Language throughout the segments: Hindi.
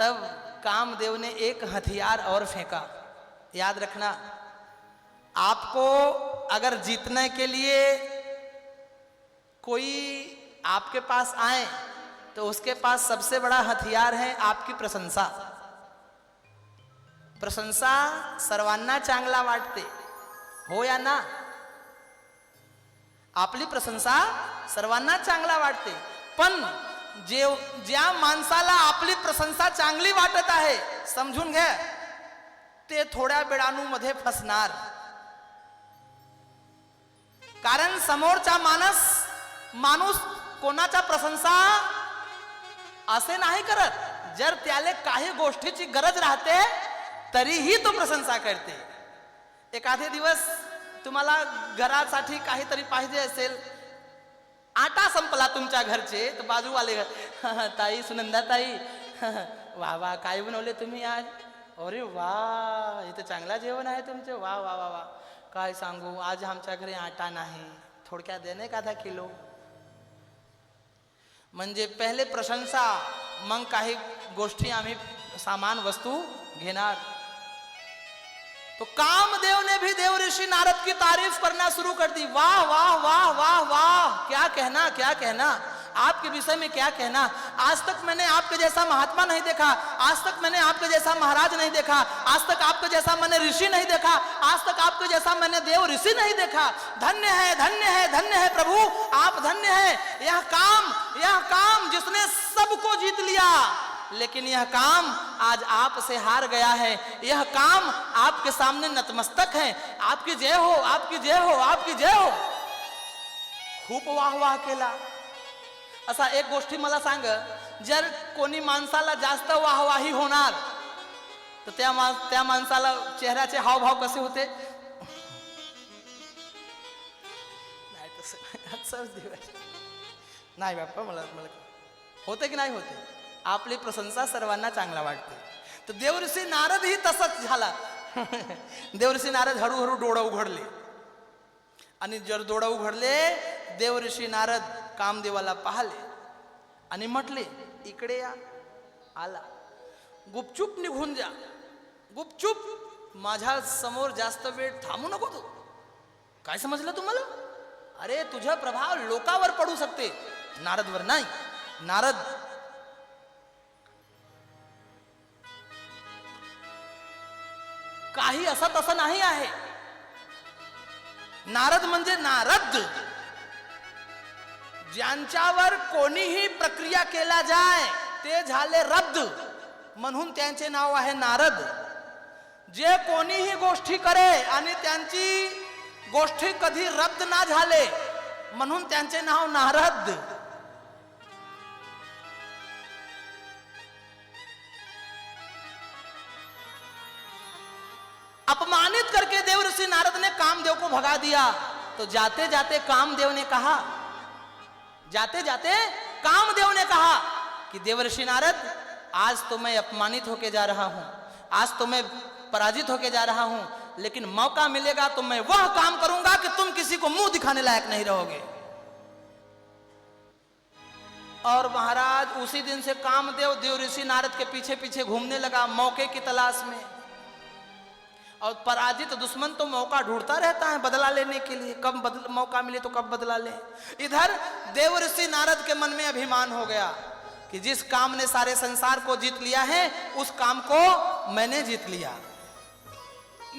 तब कामदेव ने एक हथियार और फेंका। याद रखना, आपको अगर जीतने के लिए कोई आपके पास आए तो उसके पास सबसे बड़ा हथियार है आपकी प्रशंसा। प्रशंसा सर्वांना चांगला वाटते, हो या ना? आपली प्रशंसा सर्वांना चांगला वाटते, पण ज्या माणसाला आपली प्रशंसा चांगली वाटत आहे, समजून घ्या, ते थोड्या वेळामध्ये फसणार. कारण समोरचा माणूस कोणाचा प्रशंसा असे नाही करत. जर त्याला काही गोष्टीची गरज राहते तरीही तो प्रशंसा करते. एखादे दिवस तुम्हाला घरासाठी काहीतरी पाहिजे असेल, आटा संपला तुमच्या घरचे, तर बाजूवाले ताई, सुनंदा ताई, वा वा काय बनवले तुम्ही आज, अरे वा इथे चांगला जेवण आहे तुमचे, वा वा वा वा, काय सांगू आज आमच्या घरी आटा नाही, थोडक्यात देणे का आधा किलो. म्हणजे पहिले प्रशंसा, मग काही गोष्टी आम्ही सामान वस्तू घेणार. तो कामदेव ने भी देव ऋषि नारद की तारीफ करना शुरू कर दी. वाह वाह वाह वाह वाह, क्या कहना क्या कहना, आपके विषय में क्या कहना. आज तक मैंने आपके जैसा महात्मा नहीं देखा, आज तक मैंने आपके जैसा महाराज नहीं देखा, आज तक आपके जैसा मैंने ऋषि नहीं देखा, आज तक आपके जैसा मैंने देव ऋषि नहीं देखा. धन्य है धन्य है धन्य है प्रभु, आप धन्य है. यह काम जिसने सबको जीत लिया, लेकिन यह काम आज आपसे हार गया है. यह काम आपके सामने नतमस्तक है. आपकी जय हो, आपकी जय हो, आपकी जय हो. खूप वाह वाह केला. असा एक गोष्टी मला सांग, जर कोणी माणसाला जास्त वाहवाही होणार तर त्या माणसाला चेहऱ्याचे हावभाव कसे होते? नाही तसं नाही बाप्पा, मला होते की नाही होते. आपली प्रशंसा सर्वांना चांगला वाटते. तर देवऋषी नारद ही तसंच झाला. देवऋषी नारद हळूहळू डोळा उघडले, आणि जर डोळा उघडले, देवऋषी नारद कामदेवाला पाहिले आणि म्हटले, इकडे या. आला. गुपचूप निघून जा, गुपचूप, माझ्या समोर जास्त वेळ थांबू नको तू. काय समजलं तुम्हाला? अरे तुझा प्रभाव लोकांवर पडू शकते, नारदवर नाही. नारद काही असं तसं नाही आहे. नारद म्हणजे नारद, ज्यांच्यावर कोणीही प्रक्रिया केला जाय ते झाले रद्द, म्हणून त्यांचे नाव आहे नारद. जे कोणीही गोष्टी करे आणि त्यांची गोष्टी कधी रद्द ना झाले, म्हणून त्यांचे नाव नारद. अपमानित करके देवऋषि नारद ने कामदेव को भगा दिया. तो जाते जाते कामदेव ने कहा, जाते जाते कामदेव ने कहा कि देवऋषि नारद, आज तो मैं अपमानित होके जा रहा हूं, आज तो मैं पराजित होके जा रहा हूं, लेकिन मौका मिलेगा तो मैं वह काम करूंगा कि तुम किसी को मुंह दिखाने लायक नहीं रहोगे. और महाराज उसी दिन से कामदेव देवऋषि नारद के पीछे पीछे घूमने लगा, मौके की तलाश में. और पराजित दुश्मन तो मौका ढूंढता रहता है बदला लेने के लिए, कब मौका मिले तो कब बदला ले. इधर देवऋषि नारद के मन में अभिमान हो गया कि जिस काम ने सारे संसार को जीत लिया है, उस काम को मैंने जीत लिया.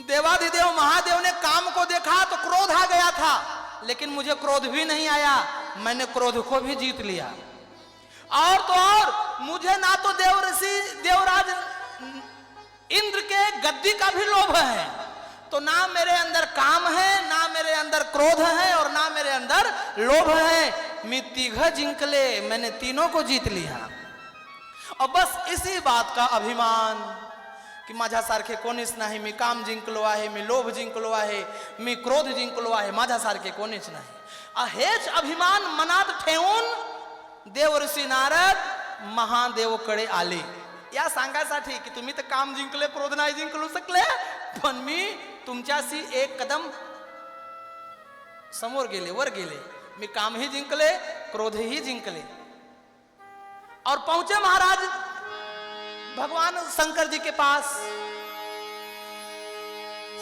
देवाधिदेव महादेव ने काम को देखा तो क्रोध आ गया था, लेकिन मुझे क्रोध भी नहीं आया, मैंने क्रोध को भी जीत लिया. और तो और मुझे ना तो देवराज इंद्र के गद्दी का भी लोभ है, तो ना मेरे अंदर काम है, ना मेरे अंदर क्रोध है, और ना मेरे अंदर लोभ है. मी तिघ जिंकले, मैंने तीनों को जीत लिया. और बस इसी बात का अभिमान की माझ्यासारखे कोणीच नाही. मी काम जिंकलो आहे, मी लोभ जिंकलो आहे, मी क्रोध जिंकलो आहे, माझ्यासारखे कोणीच नाही. हेच अभिमान मनात ठेवून देवऋषी नारद महादेवकडे आले. या सांगायसाठी की तुम्ही तर काम जिंकले, क्रोध नाही जिंकलू शकले, पण मी तुमच्याशी एक कदम समोर गेले, वर गेले. मी काम ही जिंकले, क्रोध ही जिंकले. और पहुंचे महाराज भगवान शंकर जी के पास।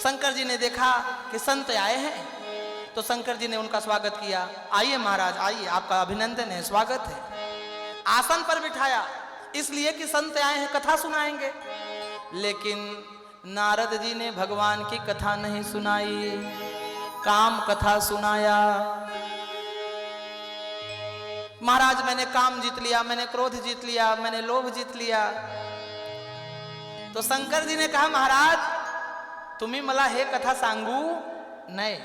शंकर जी ने देखा कि संत आए हैं, तो शंकर जी ने उनका स्वागत किया। आइए महाराज आइए, आपका अभिनंदन है, स्वागत है। आसन पर बिठाया, इसलिए कि संत आए हैं, कथा सुनाएंगे। लेकिन नारद जी ने भगवान की कथा नहीं सुनाई, काम कथा सुनाया। महाराज मैंने काम जीत लिया, मैंने क्रोध जीत लिया, मैंने लोभ जीत लिया। तो शंकर जी ने कहा महाराज तुम्ही मला हे कथा सांगू नाही।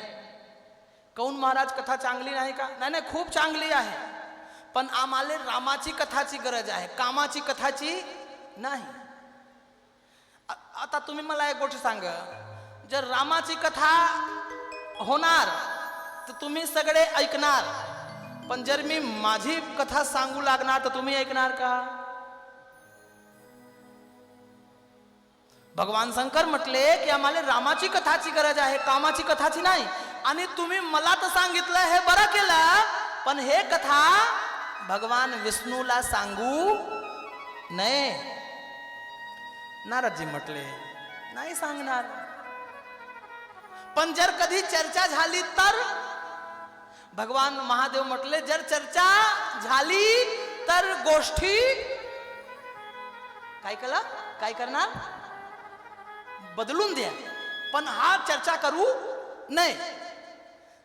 काऊन महाराज कथा चांगली नाही का? नाही खूप चांगली आहे, पण आम्हाला रामाची कथाची गरज आहे, कामाची कथाची नाही। आता तुम्ही मला एक गोष्ट सांगा, जर रामाची कथा होणार तर तुम्ही सगळे ऐकणार, पण जर मी माझी कथा सांगू लागणार तर तुम्ही ऐकणार का? भगवान शंकर म्हटले की आम्हाला रामाची कथाची गरज आहे, कामाची कथाची नाही। आणि तुम्ही मला तर सांगितलं हे बरं केलं, पण हे कथा भगवान विष्णूला सांगू नये। नारदजी म्हटले नाही सांगणार, पण जर कधी चर्चा झाली तर? भगवान महादेव म्हटले जर चर्चा झाली तर गोष्टी काय केलं, काय करणार, बदलून द्या, पण हा चर्चा करू नये।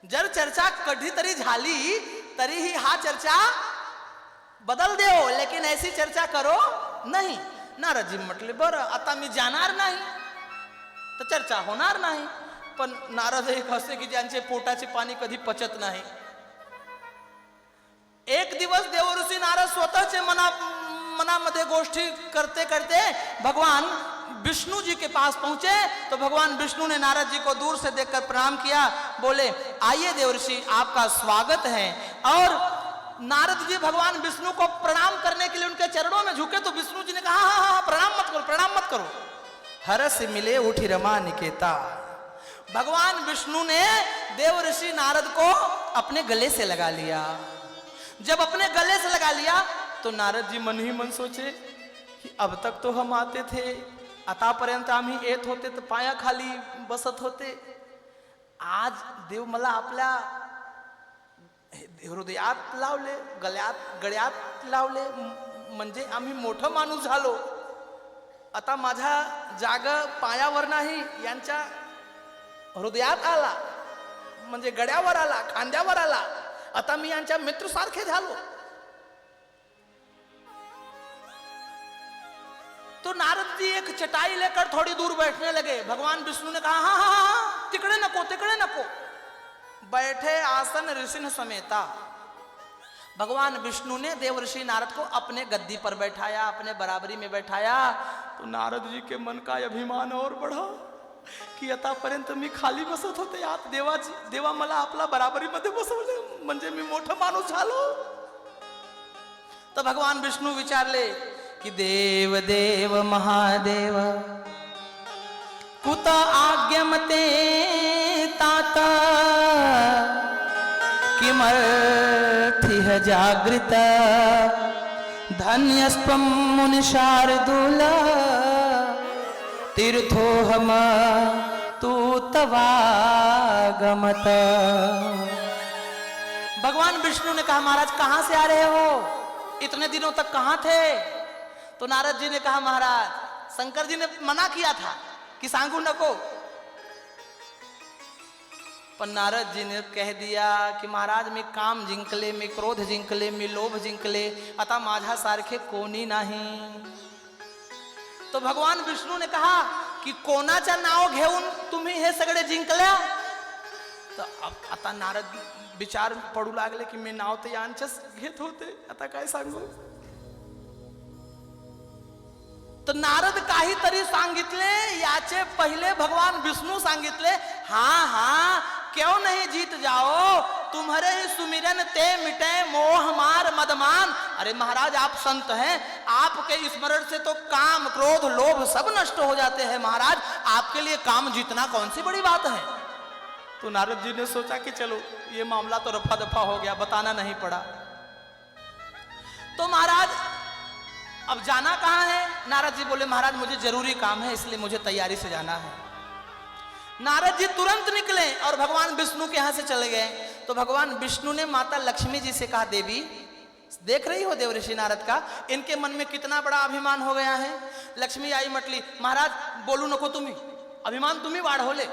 जर चर्चा कधीतरी झाली तरीही हा चर्चा बदल देओ, लेकिन ऐसी चर्चा करो नहीं। नारदजी म्हटले बरं आता मी जाणार नाही तर चर्चा होणार नाही। पण नारद एक असे की ज्यांचे पोटाचे पाणी कधी पचत नाही। एक दिवस देवऋषी नारद स्वतःचे मनामध्ये गोष्टी करते करते भगवान विष्णु जी के पास पहुंचे। तो भगवान विष्णु ने नारद जी को दूर से देखकर प्रणाम किया, बोले आइए देवऋषि आपका स्वागत है। और नारद जी भगवान विष्णु को प्रणाम करने के लिए उनके चरणों में झुके, तो विष्णु जी ने कहा हाँ हाँ प्रणाम मत करो, प्रणाम मत करो। हरस मिले उठी रमा निकेता। भगवान विष्णु ने देवऋषि नारद को अपने गले से लगा लिया। जब अपने गले से लगा लिया तो नारद जी मन ही मन सोचे कि अब तक तो हम आते थे, आतापर्यंत आम्ही येत होते तर पायाखाली बसत होते, आज देव मला आपल्या हृदयात लावले, गळ्यात लावले, म्हणजे आम्ही मोठं माणूस झालो। आता माझा जाग पायावर नाही, यांच्या हृदयात आला, म्हणजे गळ्यावर आला, खांद्यावर आला। आता मी यांच्या मित्र सारखे झालो। तो नारद जी एक चटाई लेकर थोड़ी दूर बैठने लगे। भगवान विष्णु ने कहा हाँ हाँ हाँ तिकड़े नको, तिकड़े नको। बैठे आसन ऋषि समेता। भगवान विष्णु ने देवऋषि नारद को अपने गद्दी पर बैठाया, अपने बराबरी में बैठाया। तो नारद जी के मन का अभिमान और बढ़ा की आतापर्यंत मी खाली बसत होते, आत देवा मला आपला बराबरी मध्ये बसवले, म्हणजे मी मोठा माणूस झालो। तो भगवान विष्णु विचारले कि देव देव महादेव कुत आज्ञमते तात किमर्थिह जागृत धन्यस्त्वं मुनि शार्दूल तीर्थोहम तू तवागमत। भगवान विष्णु ने कहा महाराज कहां से आ रहे हो, इतने दिनों तक कहां थे? तो नारद जी ने कहा महाराज शंकर जी ने मना किया था कि सांगू नको, पण नारद जी ने कह दिया कि महाराज मी काम जिंकले, मी क्रोध जिंकले, मी लोभ जिंकले, आता माझ्या सारखे कोणी नाही। तो भगवान विष्णू ने कहा की कोणाचं नाव घेऊन तुम्ही हे सगळे जिंकल्या? तर आता नारद विचार पडू लागले की मी नाव तर यांचंच घेत होते, आता काय सांगू। तो नारद काहीतरी सांगितले, याचे पहिले भगवान विष्णु सांगितले हाँ हाँ क्यों नहीं जीत जाओ, तुम्हारे ही सुमिरन ते मिटे मोह मार मदमान। अरे महाराज आप संत हैं, आपके स्मरण से तो काम क्रोध लोभ सब नष्ट हो जाते हैं महाराज, आपके लिए काम जीतना कौन सी बड़ी बात है। तो नारद जी ने सोचा कि चलो ये मामला तो रफा दफा हो गया, बताना नहीं पड़ा। तो महाराज अब जाना कहाँ है? नारद जी बोले महाराज मुझे जरूरी काम है, इसलिए मुझे तैयारी से जाना है। नारद जी तुरंत निकले और भगवान विष्णु के यहाँ से चले गए। तो भगवान विष्णु ने माता लक्ष्मी जी से कहा, देवी देख रही हो देव ऋषि नारद का, इनके मन में कितना बड़ा अभिमान हो गया है। लक्ष्मी आई मटली, महाराज बोलू नको तुम्ही, अभिमान तुम्ही वाढवले।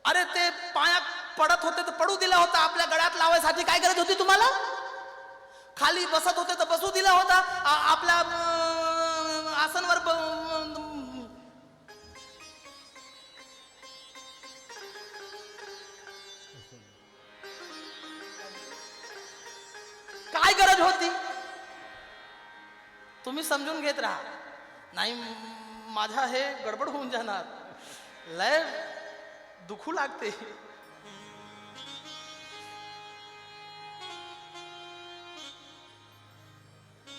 अरे ते पाया पडत होते तर पडू दिला होता, आपल्या गळ्यात लावायसाठी काय गरज होती तुम्हाला? खाली बसत होते तर बसू दिला होता, आपल्या आसनवर काय गरज होती? तुम्ही समजून घेत राहा, नाही माझा हे गडबड होऊन जाणार, लय दुखू लागते।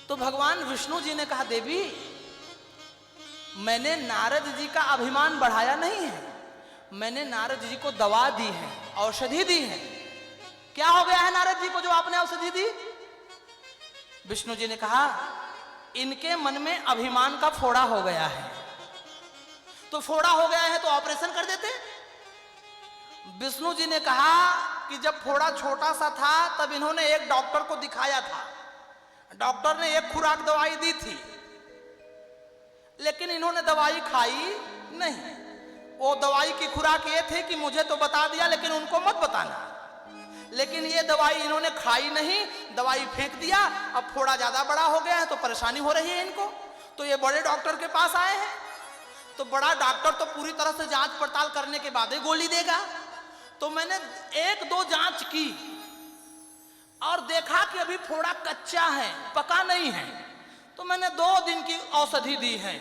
तो भगवान विष्णु जी ने कहा, देवी मैंने नारद जी का अभिमान बढ़ाया नहीं है, मैंने नारद जी को दवा दी है, औषधि दी है। क्या हो गया है नारद जी को जो आपने औषधि दी? विष्णु जी ने कहा, इनके मन में अभिमान का फोड़ा हो गया है। तो फोड़ा हो गया है तो ऑपरेशन कर देते। विष्णु जी ने कहा कि जब फोड़ा छोटा सा था तब इन्होंने एक डॉक्टर को दिखाया था, डॉक्टर ने एक खुराक दवाई दी थी, लेकिन इन्होंने दवाई खाई नहीं। वो दवाई की खुराक ये थी कि मुझे तो बता दिया लेकिन उनको मत बताना, लेकिन ये दवाई इन्होंने खाई नहीं, दवाई फेंक दिया। अब फोड़ा ज्यादा बड़ा हो गया है तो परेशानी हो रही है इनको। तो ये बड़े डॉक्टर के पास आए हैं, तो बड़ा डॉक्टर तो पूरी तरह से जांच पड़ताल करने के बाद ही गोली देगा। तो मैंने एक दो जांच की और देखा कि अभी फोड़ा कच्चा है, पका नहीं है, तो मैंने 2 दिन की औषधि दी है,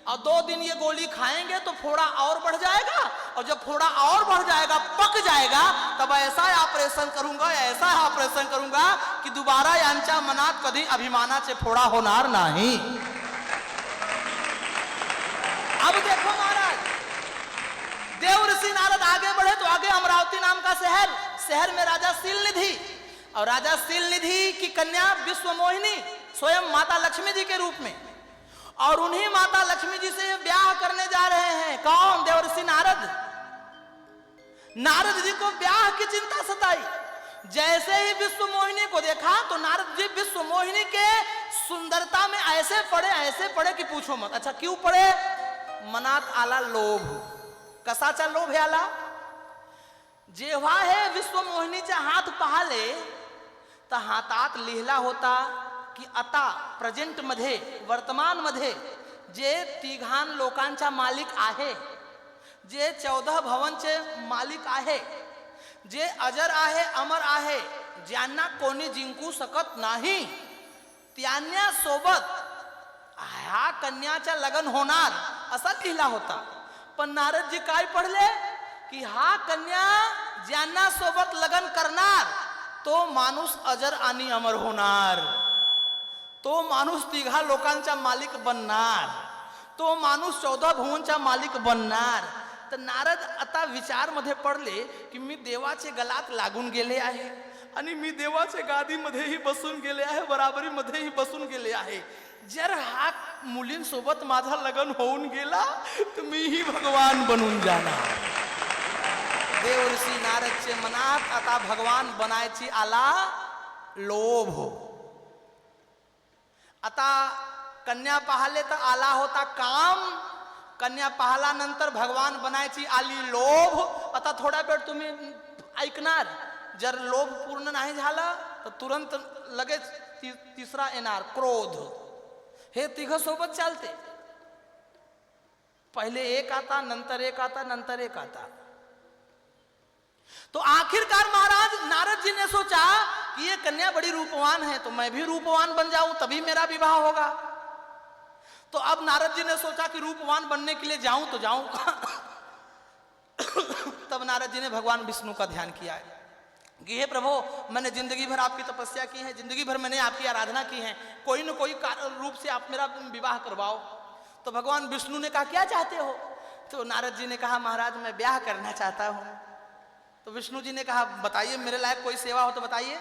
और 2 दिन ये गोली खाएंगे तो फोड़ा और बढ़ जाएगा, और जब फोड़ा और बढ़ जाएगा, पक जाएगा, तब ऐसा ऑपरेशन करूंगा, ऐसा ऑपरेशन करूंगा कि दोबारा यांच्या मनात कधी अभिमानाचे फोड़ा होणार नहीं। अब देखो महाराज, देव ऋषि नारद आगे बढ़े तो आगे अमरावती नाम का शहर में राजा शीलनिधि, और राजा शीलनिधि की कन्या विश्वमोहिनी स्वयं माता लक्ष्मी जी के रूप में, और उन्हीं माता लक्ष्मी जी से ब्याह करने जा रहे हैं। कौन? देव ऋषि नारद। नारद जी को ब्याह की चिंता सताई। जैसे ही विश्वमोहिनी को देखा तो नारद जी विश्वमोहिनी के सुंदरता में ऐसे पड़े कि पूछो मत। अच्छा क्यों पड़े? मनात आला लोभ। कसाचा लोभ आला? जेव्हा हे विश्वमोहिनीचे हात पाहिले तर हातात लिहिला होता की आता प्रेझेंट मध्ये, वर्तमान मध्ये जे तिघान लोकांचा मालिक आहे, जे 14 भवनचे मालिक आहे, जे अजर आहे, अमर आहे, ज्यांना कोणी जिंकू शकत नाही, त्यांना सोबत ह्या कन्याचं लग्न होणार असा लिहिला होता। पण नारद जी काय पढ़ले कि हा कन्या ज्यांना सोबत लग्न करणार तो माणूस अजर आणि अमर होणार, तो माणूस तिघा लोकांचा मालिक बनणार, तो माणूस 14 भुवनचा मालिक बनणार। तर नारद आता विचार मध्ये पडले की मी देवाचे गलात लागून गेले आहे आणि मी देवाचे गादीमध्येही बसून गेले आहे, बराबरीमध्येही बसून गेले आहे। जर हा मुलींसोबत माझा लग्न होऊन गेला तर मीही भगवान बनून जाणार। देव ऋषी नारदचे मनात आता भगवान बनायची आला लोभ। आता कन्या पाहले तर आला होता काम, कन्या पाहल्यानंतर भगवान बनायची आली लोभ। आता थोडा वेळ तुम्ही ऐकणार, जर लोभ पूर्ण नाही झाला तर तुरंत लगेच तिसरा येणार क्रोध। हे तिघ सोबत चालते, पहले एक आता, नंतर एक आता, नंतर एक आता। तो आखिरकार महाराज नारद जी ने सोचा कि ये कन्या बड़ी रूपवान है तो मैं भी रूपवान बन जाऊं तभी मेरा विवाह होगा। तो अब नारद जी ने सोचा कि रूपवान बनने के लिए जाऊं तो जाऊं तब नारद जी ने भगवान विष्णु का ध्यान किया है कि हे प्रभु, मैंने जिंदगी भर आपकी तपस्या की है, जिंदगी भर मैंने आपकी आराधना की है, कोई न कोई रूप से आप मेरा विवाह करवाओ। तो भगवान विष्णु ने कहा क्या चाहते हो? तो नारद जी ने कहा महाराज मैं ब्याह करना चाहता हूँ। तो विष्णु जी ने कहा बताइए, मेरे लायक कोई सेवा हो तो बताइए।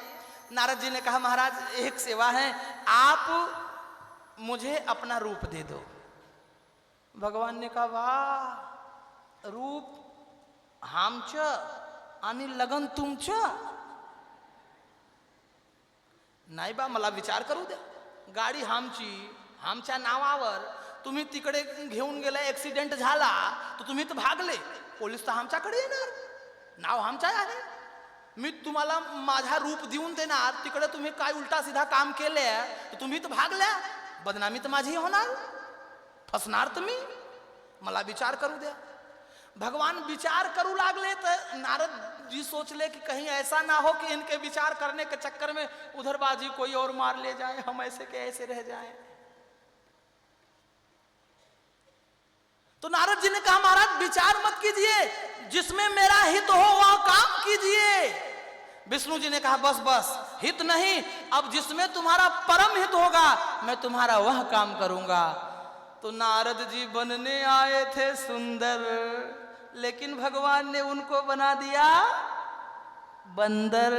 नारद जी ने कहा महाराज एक सेवा है, आप मुझे अपना रूप दे दो। भगवान ने कहा वाह, रूप हामच आणि लगन तुमच नाही बा, मला विचार करू द्या। गाडी आमच्या नावावर, तुम्ही तिकडे घेऊन गेला, ऍक्सिडेंट झाला तर तुम्ही तर भागले, पोलीस तर आमच्याकडे येणार, नाव आमचं आहे, मी तुम्हाला माझा रूप देऊन देणार, तिकडे तुम्ही काय उलटा सीधा काम केले तर तुम्ही तर भागल्या, बदनामी तर माझी होणार, फसणार तुम्ही, मला विचार करू द्या। भगवान विचार करू लागले तो नारद जी सोचले कि कहीं ऐसा ना हो कि इनके विचार करने के चक्कर में उधर बाजी कोई और मार ले जाए, हम ऐसे के ऐसे रह जाएं। तो नारद जी ने कहा महाराज विचार मत कीजिए, जिसमें मेरा हित हो वह काम कीजिए। विष्णु जी ने कहा बस बस, हित नहीं, अब जिसमें तुम्हारा परम हित होगा मैं तुम्हारा वह काम करूंगा। तो नारद जी बनने आए थे सुंदर, लेकिन भगवान ने उनको बना दिया बंदर।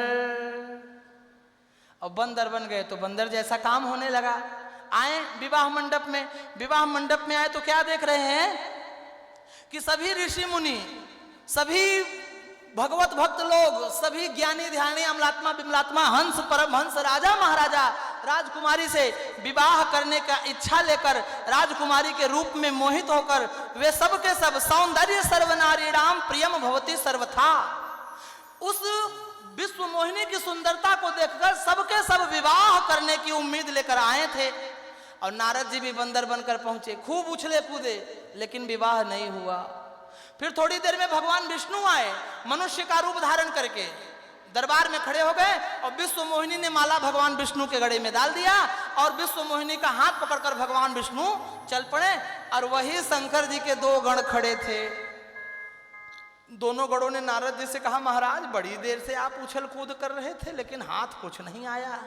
और बंदर बन गए तो बंदर जैसा काम होने लगा। आए विवाह मंडप में, विवाह मंडप में आए तो क्या देख रहे हैं कि सभी ऋषि मुनि, सभी भगवत भक्त लोग, सभी ज्ञानी ध्यानी अमलात्मा बिमलात्मा, हंस परमहंस, राजा महाराजा राजकुमारी से विवाह करने का इच्छा लेकर राजकुमारी के रूप में मोहित होकर वे सब के सब सौंदर्य सर्वनारीणाम प्रियम भवती सर्वथा, उस विश्व मोहिनी की सुंदरता को देखकर सबके सब विवाह करने की उम्मीद लेकर आए थे। और नारद जी भी बंदर बनकर पहुंचे, खूब उछले कूदे, लेकिन विवाह नहीं हुआ। फिर थोड़ी देर में भगवान विष्णु आए, मनुष्य का रूप धारण करके दरबार में खड़े हो गए, और विश्व मोहिनी ने माला भगवान विष्णु के गले में डाल दिया, और विश्व मोहिनी का हाथ पकड़कर भगवान विष्णु चल पड़े। और वही शंकर जी के दो गण खड़े थे। दोनों गणों ने नारद जी से कहा महाराज बड़ी देर से आप उछल कूद कर रहे थे, लेकिन हाथ कुछ नहीं आया।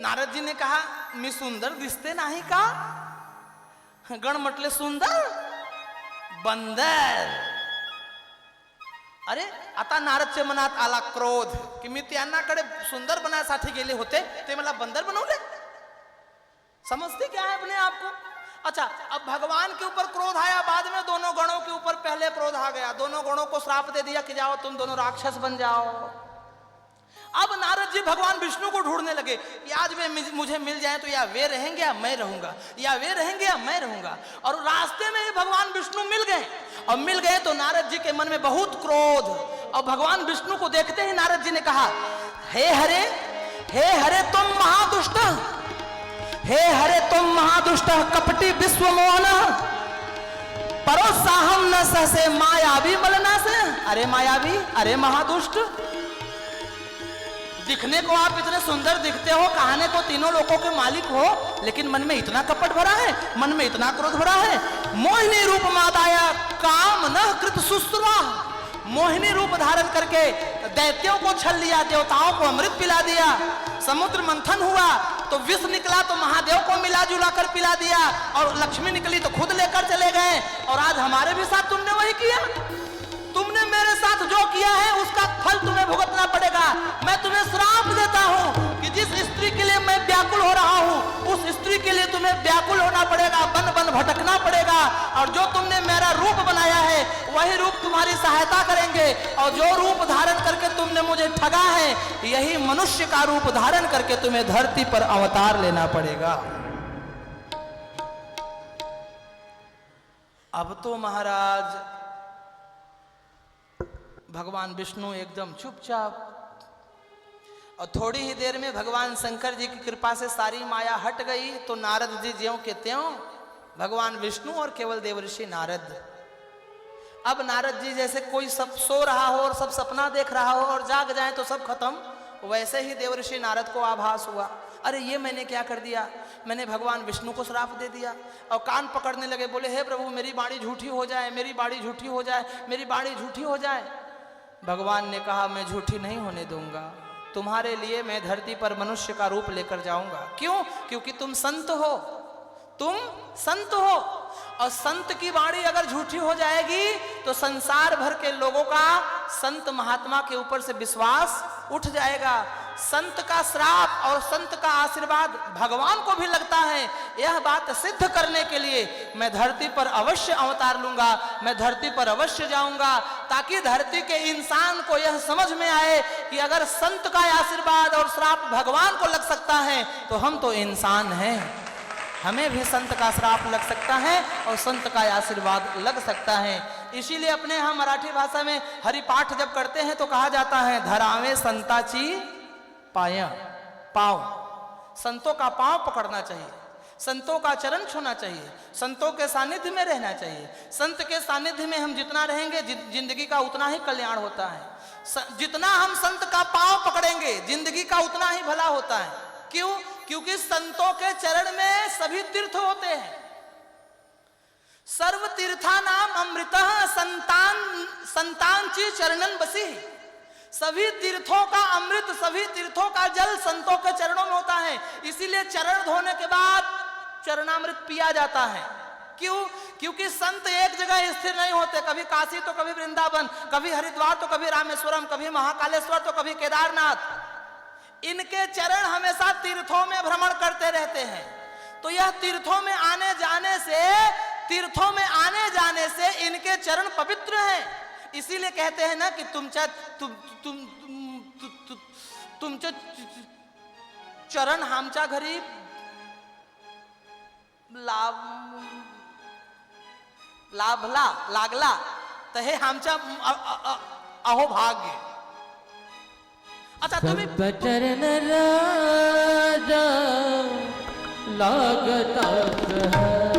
नारद जी ने कहा मी सुंदर दिसते नाही का? गण म्हटले सुंदर? बंदर। अरे आता नारदच्या मनात आला क्रोध की मी त्यांनाकडे सुंदर बनासाठी गेले होते, ते मला बंदर बनवले। समझते क्या है अपने आप को? अच्छा, अब भगवान के ऊपर क्रोध आया, बाद में दोनों गणों के ऊपर पहले क्रोध आ गया, दोनों गणों को श्राप दे दिया कि जाओ तुम दोनों राक्षस बन जाओ। अब नारद जी भगवान विष्णु को ढूंढने लगे कि आज वे मुझे मिल जाए तो या वे रहेंगे या मैं रहूंगा, या वे रहेंगे या मैं रहूंगा। और रास्ते में ही भगवान विष्णु मिल गए, और मिल गए तो नारद जी के मन में बहुत क्रोध। और भगवान विष्णु को देखते ही नारद जी ने कहा हे हरे तुम महादुष्ट, हे हरे तुम महादुष्ट कपटी विश्व मोहन, परोसाहम न सहसे मायावी मलना से। अरे मायावी, अरे महादुष्ट, दिखने को आप इतने सुंदर दिखते हो, कहने को तीनों लोगों के मालिक हो, लेकिन मन में इतना कपट भरा है, मन में इतना क्रोध भरा है। मोहिनी रूप मादाया काम न कृत सुस्रा, मोहिनी रूप धारण करके दैत्यों को छल लिया, देवताओं को अमृत पिला दिया। समुद्र मंथन हुआ तो विष निकला तो महादेव को मिला जुला कर पिला दिया, और लक्ष्मी निकली तो खुद लेकर चले गए। और आज हमारे भी साथ तुमने वही किया। तुमने मेरे साथ जो किया है उसका फल तुम्हें भुगतना पड़ेगा। मैं तुम्हें श्राप देता हूं कि जिस स्त्री के लिए मैं व्याकुल हो रहा हूं उस स्त्री के लिए तुम्हें व्याकुल होना पड़ेगा, बन बन भटकना पड़ेगा। और जो तुमने मेरा रूप बनाया है वही रूप तुम्हारी सहायता करेंगे, और जो रूप धारण करके तुमने मुझे ठगा है यही मनुष्य का रूप धारण करके तुम्हें धरती पर अवतार लेना पड़ेगा। अब तो महाराज भगवान विष्णु एकदम चुपचाप, और थोड़ी ही देर में भगवान शंकर जी की कृपा से सारी माया हट गई। तो नारद जी ज्यों के त्यों, भगवान विष्णु और केवल देवर्षि नारद। अब नारद जी जैसे कोई सब सो रहा हो और सब सपना देख रहा हो और जाग जाए तो सब खत्म, वैसे ही देवर्षि नारद को आभास हुआ, अरे ये मैंने क्या कर दिया, मैंने भगवान विष्णु को श्राप दे दिया। और कान पकड़ने लगे, बोले हे प्रभु मेरी बाणी झूठी हो जाए, मेरी बाणी झूठी हो जाए, मेरी बाणी झूठी हो जाए। भगवान ने कहा मैं झूठी नहीं होने दूंगा, तुम्हारे लिए मैं धरती पर मनुष्य का रूप लेकर जाऊंगा। क्यों? क्योंकि तुम संत हो, तुम संत हो, और संत की वाणी अगर झूठी हो जाएगी तो संसार भर के लोगों का संत महात्मा के ऊपर से विश्वास उठ जाएगा। संत का श्राप और संत का आशीर्वाद भगवान को भी लगता है। यह बात सिद्ध करने के लिए मैं धरती पर अवश्य अवतार लूंगा, मैं धरती पर अवश्य जाऊंगा, ताकि धरती के इंसान को यह समझ में आए कि अगर संत का आशीर्वाद और श्राप भगवान को लग सकता है तो हम तो इंसान हैं, हमें भी संत का श्राप लग सकता है और संत का आशीर्वाद लग सकता है। इसीलिए अपने यहाँ मराठी भाषा में हरिपाठ जब करते हैं तो कहा जाता है धरावे संताची पाय, पाँव, संतों का पाँव पकड़ना चाहिए, संतों का चरण छूना चाहिए, संतों के सानिध्य में रहना चाहिए। संत के सानिध्य में हम जितना रहेंगे जिंदगी का उतना ही कल्याण होता है। जितना हम संत का पाँव पकड़ेंगे जिंदगी का उतना ही भला होता है। क्यों? क्योंकि संतों के चरण में सभी तीर्थ होते हैं। सर्व तीर्था नाम अमृत संतांची चरणन बसी। सभी तीर्थों का अमृत, सभी तीर्थों का जल संतों के चरणों में होता है। इसीलिए चरण धोने के बाद चरणामृत पिया जाता है। क्यों? क्योंकि संत एक जगह स्थिर नहीं होते, कभी काशी तो कभी वृंदावन, कभी हरिद्वार तो कभी रामेश्वरम, कभी महाकालेश्वर तो कभी केदारनाथ। इनके चरण हमेशा तीर्थों में भ्रमण करते रहते हैं। तो यह तीर्थों में आने जाने से इनके चरण पवित्र हैं। इसीलिए कहते हैं ना कि तुमचे चरण आमच्या घरी लाभला लागला तर हे आमच्या अहोभाग्य। अच्छा, तुम्ही चरण राजा लागता है